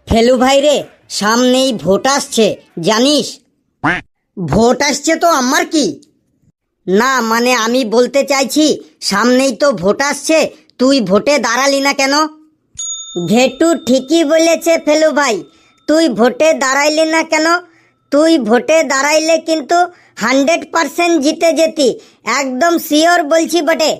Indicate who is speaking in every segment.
Speaker 1: ফেলু ভাই রে, সামনেই ভোট আসছে জানিস? ভোট আসছে তো আমার কি? না মানে আমি বলতে চাইছি, সামনেই তো ভোট আসছে, তুই ভোটে দাঁড়ালি না কেন? ঘেটু ঠিকই বলেছে ফেলু ভাই, তুই ভোটে দাঁড়াইলি না কেন? তুই ভোটে দাঁড়াইলে কিন্তু 100% জিতে যেতি, একদম শিওর বলছি বটে।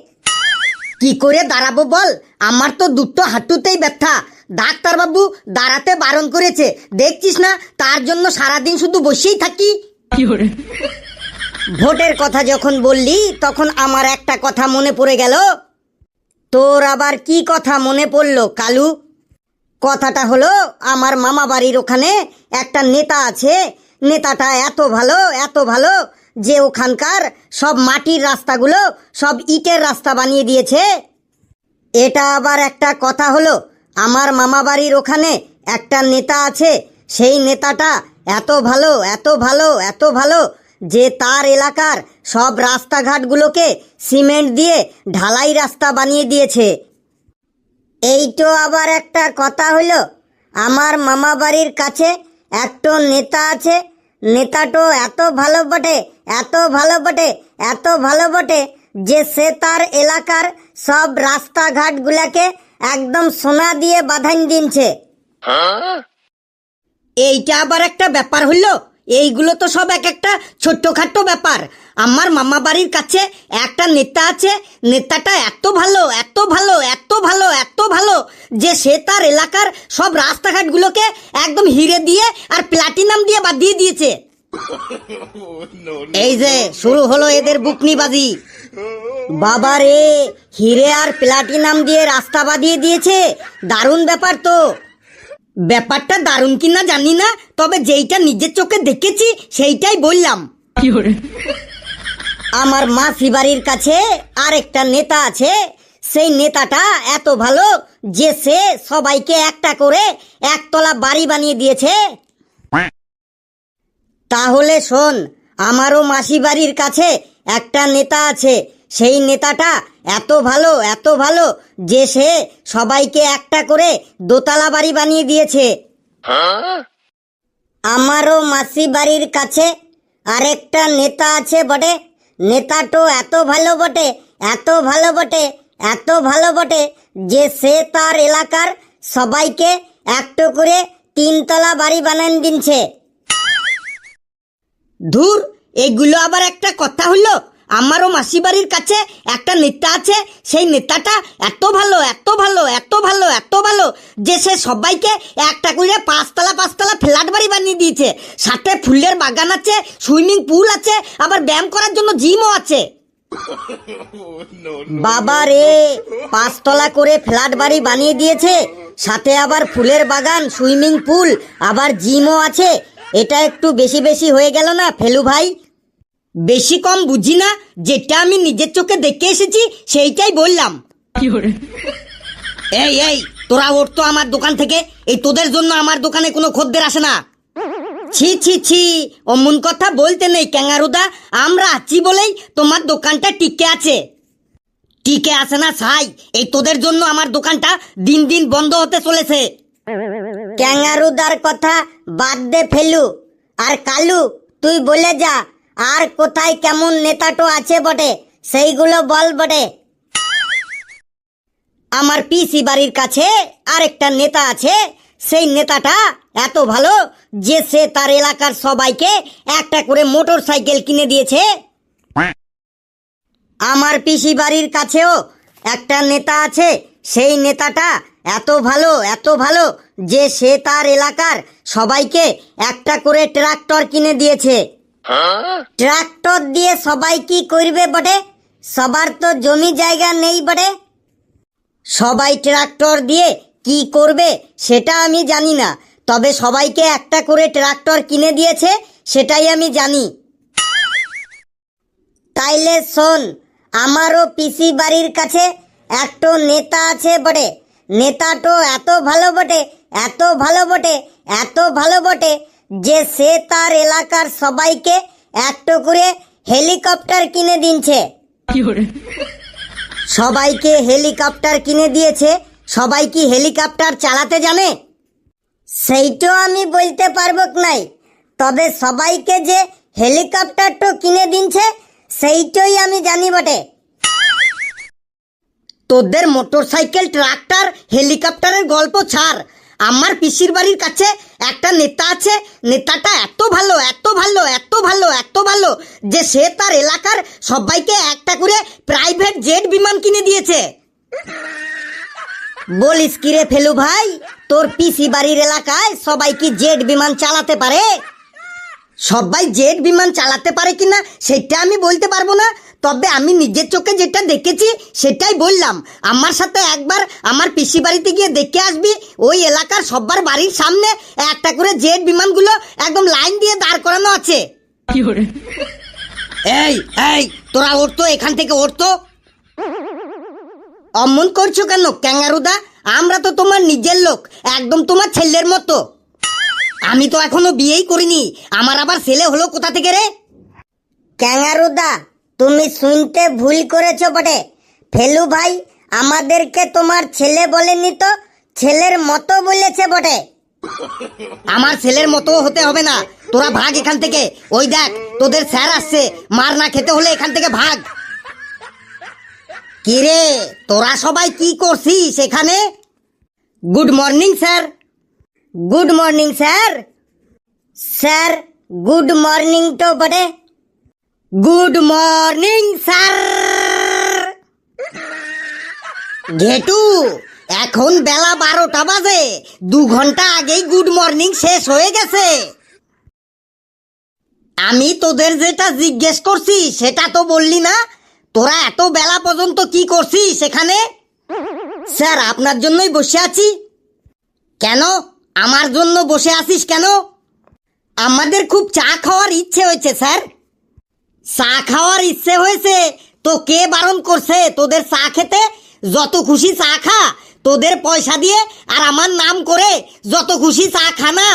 Speaker 1: কি করে দাঁড়াবো বল, আমার তো দুটো হাঁটুতেই ব্যথা। ডাক্তারবাবু দাঁড়াতে বারণ করেছে, দেখছিস না, তার জন্য সারাদিন শুধু বসেই থাকি। ভোটের কথা যখন বললি তখন আমার একটা কথা মনে পড়ে গেল। তোর আবার কি কথা মনে পড়লো কালু? কথাটা হলো, আমার মামা বাড়ির ওখানে একটা নেতা আছে। নেতাটা এত ভালো, এত ভালো যে ওখানকার সব মাটির রাস্তাগুলো সব ইটের রাস্তা বানিয়ে দিয়েছে। এটা আবার একটা কথা হলো, আমার মামা বাড়ির ওখানে একটা নেতা আছে, সেই নেতাটা এত ভালো, এত ভালো, এত ভালো যে তার এলাকার সব রাস্তাঘাটগুলোকে সিমেন্ট দিয়ে ঢালাই রাস্তা বানিয়ে দিয়েছে। এই তো আবার একটা কথা হলো, আমার মামা বাড়ির কাছে একটা নেতা আছে। নেতাটো এত ভালো বটে, এত ভালো বটে, এত ভালো বটে যে সে তার এলাকার সব রাস্তাঘাটগুলোকে একদম সোনা দিয়ে বাঁধান দিনছে। এইটা আবার একটা ব্যাপার হইলো? এইগুলো তো সব এক একটা ছোট্টখাট্টো ব্যাপার। আমার মামা বাড়ির কাছে একটা নেতা আছে, নেতাটা এত ভালো, এত ভালো, এত ভালো, এত ভালো যে সে তার এলাকার সব রাস্তাঘাটগুলোকে একদম হিরে দিয়ে আর প্লাটিনাম দিয়ে বাঁধিয়ে দিয়েছে। এই যে শুরু হলো এদের বুকনিবাজি। বাবা রে, হিরে আর প্লাটিনাম দিয়ে রাস্তা বাঁধিয়ে দিয়েছে, দারুণ ব্যাপার তো। ব্যাপারটা দারুণ কিনা জানি না, তবে যেইটা নিজের চোখে দেখেছি সেইটাই বললাম। আমার মাসি বাড়ির কাছে আরেকটা নেতা আছে, সেই নেতাটা এত ভালো যে সে সবাইকে একটা করে একতলা বাড়ি বানিয়ে দিয়েছে। তাহলে শোন, আমারও মাসি বাড়ির কাছে একটা নেতা আছে, সেই নেতাটা এত ভালো, এত ভালো যে সে সবাইকে একটা করে দোতলা বাড়ি বানিয়ে দিয়েছে। আমারও মাসি বাড়ির কাছে আরেকটা নেতা আছে বটে, নেতাটো এত ভালো বটে, এত ভালো বটে, এত ভালো বটে যে সে তার এলাকার সবাইকে একটা করে 3তলা বাড়ি বানান দিনছে। ধুর, এগুলো আবার একটা কথা হলো? আমারও মাসি বাড়ির কাছে একটা নেতা আছে, সেই নেতাটা এত ভালো, এত ভালো, এত ভালো, এত ভালো যে সে সবাইকে একটা করে 5তলা ফ্ল্যাট বাড়ি বানিয়ে দিয়েছে, সাথে ফুলের বাগান আছে, সুইমিং পুল আছে, আবার ব্যায়াম করার জন্য জিমও আছে। বাবা রে, 5তলা করে ফ্ল্যাট বাড়ি বানিয়ে দিয়েছে, সাথে আবার ফুলের বাগান, সুইমিং পুল, আবার জিমও আছে। এটা একটু বেশি বেশি হয়ে গেল না ফেলু ভাই? বেশি কম বুঝি না, যেটা আমি নিজের চোখে দেখে এসেছি সেইটাই বললাম। এই এই, তোরা ওঠ তো আমার দোকান থেকে, এই তোদের জন্য আমার দোকানে কোনো খদ্দের আসে না। ছি ছি ছি, অমন কথা বলতে নেই ক্যাঙ্গারুদা, আমরা আছি বলেই তোমার দোকানটা টিকে আছে। টিকে আছে না ছাই, এই তোদের জন্য আমার দোকানটা দিন দিন বন্ধ হতে চলেছে। ক্যাঙ্গারুদার কথা বাদ দে ফেলু, আর কালু তুই বলে যা, আর কোথায় কেমন নেতাটো আছে বটে সেইগুলো বল বটে। আমার পিসি বাড়ির কাছে আরেকটা নেতা আছে, সেই নেতাটা এত ভালো যে সে তার এলাকার সবাইকে একটা করে মোটর সাইকেল কিনে দিয়েছে। আমার পিসি বাড়ির কাছেও একটা নেতা আছে, সেই নেতাটা এত ভালো, এত ভালো যে সে তার এলাকার সবাইকে একটা করে ট্রাক্টর কিনে দিয়েছে। ট্রাক্টর দিয়ে সবাই কি করবে বটে? সবার তো জমি জায়গা নেই বটে। সবাই ট্রাক্টর দিয়ে কি করবে সেটা আমি জানি না, তবে সবাইকে একটা করে ট্রাক্টর কিনে দিয়েছে সেটাই আমি জানি। তাইলে শোন, আমারও পিসি বাড়ির কাছে একটা নেতা আছে বটে, নেতাটো এত ভালো বটে, এত ভালো বটে, এত ভালো বটে যে সে তার এলাকার সবাইকে একটা করে হেলিকপ্টার কিনে দিনছে। সবাইকে হেলিকপ্টার কিনে দিয়েছে, সবাই কি হেলিকপ্টার চালাতে জানে? সেইটাও আমি বলতে পারবো নাই, তবে সবাইকে যে হেলিকপ্টারটা কিনে দিনছে সেইটাই আমি জানি বটে। তোদের মোটরসাইকেল, ট্রাক্টর, হেলিকপ্টারের গল্প ছাড়। আমার পিসির বাড়ির কাছে একটা নেতা আছে, নেতাটা এত ভালো এত ভালো এত ভালো এত ভালো যে সে তার এলাকার সবাইকে একটা করে প্রাইভেট জেট বিমান কিনে দিয়েছে। বলিস কি রে ফেলু ভাই, তোর পিসি বাড়ির এলাকায় সবাই কি জেট বিমান চালাতে পারে? সবাই জেট বিমান চালাতে পারে কিনা সেটা আমি বলতে পারবো না, তবে আমি নিজের চোখে যেটা দেখেছি সেটাই বললাম। আমার সাথে একবার আমার পিসি বাড়িতে গিয়ে দেখে আসবি, ওই এলাকার সবার বাড়ির সামনে একটা করে জেট বিমানগুলো একদম লাইন দিয়ে দাঁড় করানো আছে। এই এই তোরা ওঠতো, এখান থেকে ওঠতো। অমন করছো কেন ক্যাঙ্গারুদা? আমরা তো তোমার নিজের লোক, একদম তোমার ছেলের মতো। আমি তো এখনো বিয়েই করিনি, আমার আবার ছেলে হলো কোথা থেকে রে? ক্যাঙ্গারুদা, তুমি শুনতে ভুল করেছো বটে। ফেলু ভাই আমাদেরকে তোমার ছেলে বলেনি তো, ছেলের মতো বলেছে বটে। আমার ছেলের মতো হতে হবে না, তোরা ভাগ এখান থেকে। ওই দেখ তোদের স্যার আসছে, মার না খেতে হলে এখান থেকে ভাগ। কিরে তোরা সবাই কি করছিস এখানে? Good morning sir. Good morning sir. Sir good morning তো বটে। Good morning sir. ঘেটু, এখন বেলা 12টা বাজে, 2 ঘন্টা আগেই গুড মর্নিং শেষ হয়ে গেছে। আমি তোদের যেটা জিজ্ঞেস করছি সেটা তো বললি না। তোরা এত বেলা পর্যন্ত কি করছিস সেখানে? স্যার আপনার জন্যই বসে আছি। কেন আমার জন্য বসে আছিস কেন? আমাদের খুব চা খাওয়ার ইচ্ছে হয়েছে স্যার। চা খাওয়ার ইচ্ছে হয়েছে তো কে বারণ করছে তোদের চা খেতে? যত খুশি চা খা, তোদের পয়সা দিয়ে আর আমার নাম করে যত খুশি চা খানা।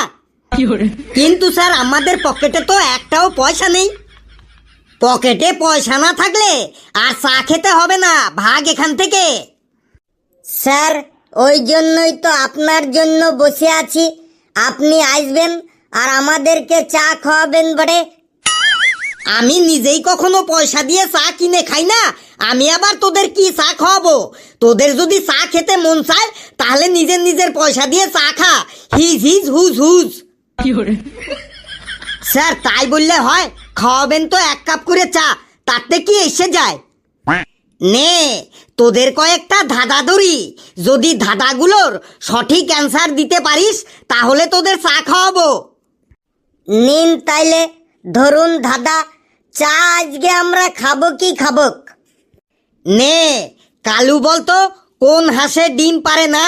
Speaker 1: কিন্তু স্যার আমাদের পকেটে তো একটাও পয়সা নেই। পকেটে পয়সা না থাকলে আর চা খেতে হবে না, ভাগ এখান থেকে। স্যার ওই জন্যই তো আপনার জন্য বসে আছি, আপনি আসবেন আর আমাদেরকে চা খাওয়াবেন বটে। আমি নিজেই কখনো পয়সা দিয়ে চা কিনে খাই না, আমি আবার তোদের কি চা খাওয়াবো? তোদের যদি চা খেতে মন চায় তাহলে নিজের নিজের পয়সা দিয়ে চা খা। His his whose whose. Sir তাই বললে হয়? খাওয়াবেন তো 1 কাপ করে চা, তাতে কি এসে যায়? নে তোদের কয়েকটা ধাঁধা ধরি, যদি ধাঁধাগুলোর সঠিক অ্যান্সার দিতে পারিস তাহলে তোদের চা খাওয়াবো। নিন তাইলে ধরুন ধাঁধা, চা আজকে আমরা খাবো কি খাবো? নে কালু বলতো কোন হাঁসে ডিম পারে না?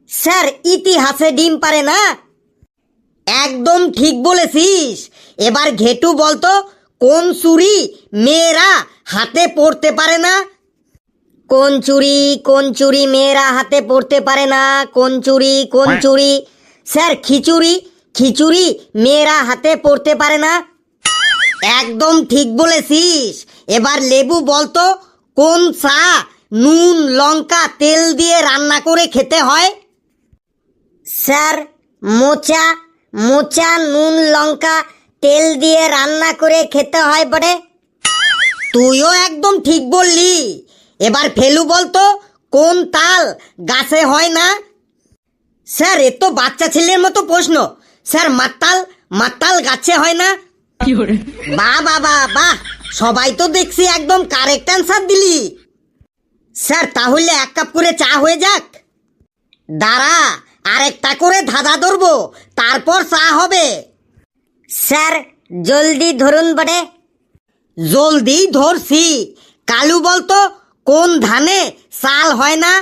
Speaker 1: স্যার ইতিহাসে ডিম পারে না। একদম ঠিক বলেছিস। এবার ঘেটু বলতো কোন চুড়ি মেয়েরা হাতে পরতে পারে না? কোন চুড়ি মেয়েরা হাতে পরতে পারে না? কোন চুড়ি? স্যার খিচুড়ি, খিচুড়ি মেয়েরা হাতে পরতে পারে না। একদম ঠিক বলেছিস। এবার লেবু বলতো কোন চা নুন লঙ্কা তেল দিয়ে রান্না করে খেতে হয়? স্যার মোচা, মোচা নুন লঙ্কা তেল দিয়ে রান্না করে খেতে হয় বটে। তুইও একদম ঠিক বললি। এবার ফেলু বলতো কোন তাল গাছে হয় না? স্যার এ তো বাচ্চা ছেলের মতো প্রশ্ন। স্যার মাতাল, মাতাল গাছে হয় না। বাহ বাবা বাহ, সবাই তো দেখছি একদম কারেক্ট অ্যান্সার দিলি। স্যার তাহলে 1 কাপ করে চা হয়ে যাক। দাঁড়া আরেকটা করে ধাঁধা ধরবো, তারপর চা হবে। স্যার জলদি ধরুন বটে। জলদি ধরছি। কালু বলতো কোন ধানে চাল হয় না?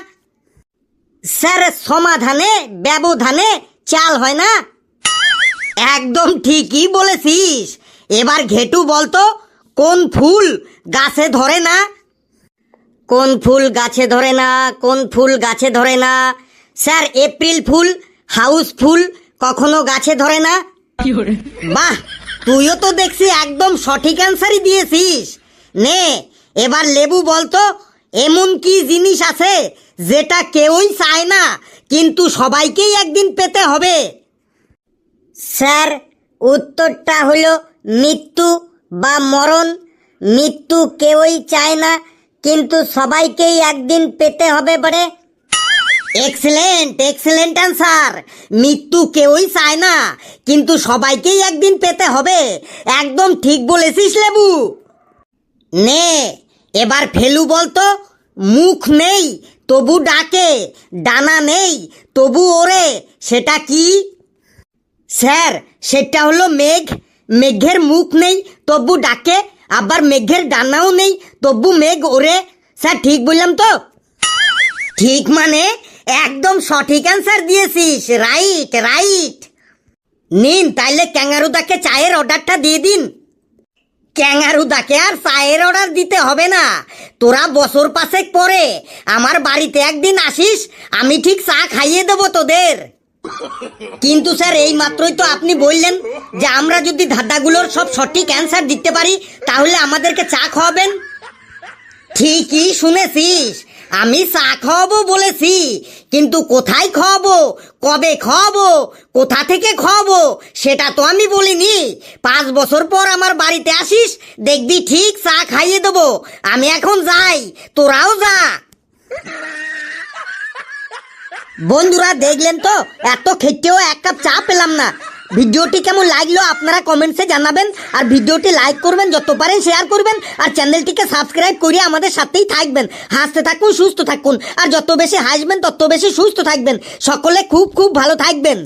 Speaker 1: স্যার সমাধানে ব্যবধানে চাল হয় না। একদম ঠিকই বলেছিস। এবার ঘেটু বলতো কোন ফুল গাছে ধরে না? কোন ফুল গাছে ধরে না? কোন ফুল গাছে ধরে না? Sir April fool, house full কখনো গাছে ধরে না। বাহ, তুইও তো দেখছি একদম সঠিক অ্যান্সারই দিয়েছিস। নে এবার লেবু বলতো এমন কি জিনিস আছে যেটা কেউই চায় না কিন্তু সবাইকেই একদিন পেতে হবে? স্যার, উত্তরটা হলো মৃত্যু বা মরণ। মৃত্যু কেউই চায় না কিন্তু সবাইকেই একদিন পেতে হবে বলে। Excellent, excellent answer. মৃত্যু কেউই চায় না কিন্তু সবাইকেই একদিন পেতে হবে। একদম ঠিক বলেছিস লেবু। নে এবার ফেলু বলতো, মুখ নেই তবু ডাকে, ডানা নেই তবু ওড়ে, সেটা কি? স্যার, সেটা হলো মেঘ। মেঘের মুখ নেই তবু ডাকে, আবার মেঘের ডানাও নেই তবু মেঘ ওড়ে। স্যার ঠিক বললাম তো? ঠিক মানে একদম সঠিক অ্যান্সার দিয়েছিস। Right right. নিন তাইলে ক্যাঙ্গারুদাকে চায়ের অর্ডারটা দিয়ে দিন। ক্যাঙ্গারুদাকে আর চায়ের অর্ডার দিতে হবে না। তোরা বছর পাঁচেক পরে আমার বাড়িতে একদিন আসিস, আমি ঠিক চা খাইয়ে দেবো তোদের। কিন্তু স্যার এই মাত্রই তো আপনি বললেন যে আমরা যদি ধাঁধাগুলোর সব সঠিক অ্যান্সার দিতে পারি তাহলে আমাদেরকে চা খাওয়াবেন। ঠিকই শুনেছিস, আমি চা খাওয়াবো বলেছি, কিন্তু কোথায় খাওয়াবো, কবে খাওয়াবো, কোথা থেকে খাওয়াবো সেটা তো আমি বলিনি। 5 বছর পর আমার বাড়িতে আসিস, দেখবি ঠিক চা খাইয়ে দেবো। আমি এখন যাই, তোরাও যা। বন্ধুরা দেখলেন তো, এত খেটেও এক কাপ চা পেলাম না। ভিডিওটি কেমন লাগলো আপনারা কমেন্টসে জানাবেন, আর ভিডিওটি লাইক করবেন, যত পারেন শেয়ার করবেন, আর চ্যানেলটিকে সাবস্ক্রাইব করে আমাদের সাথেই থাকবেন। হাসতে থাকুন, সুস্থ থাকুন, আর যত বেশি হাসবেন তত বেশি সুস্থ থাকবেন। সকলে খুব খুব ভালো থাকবেন।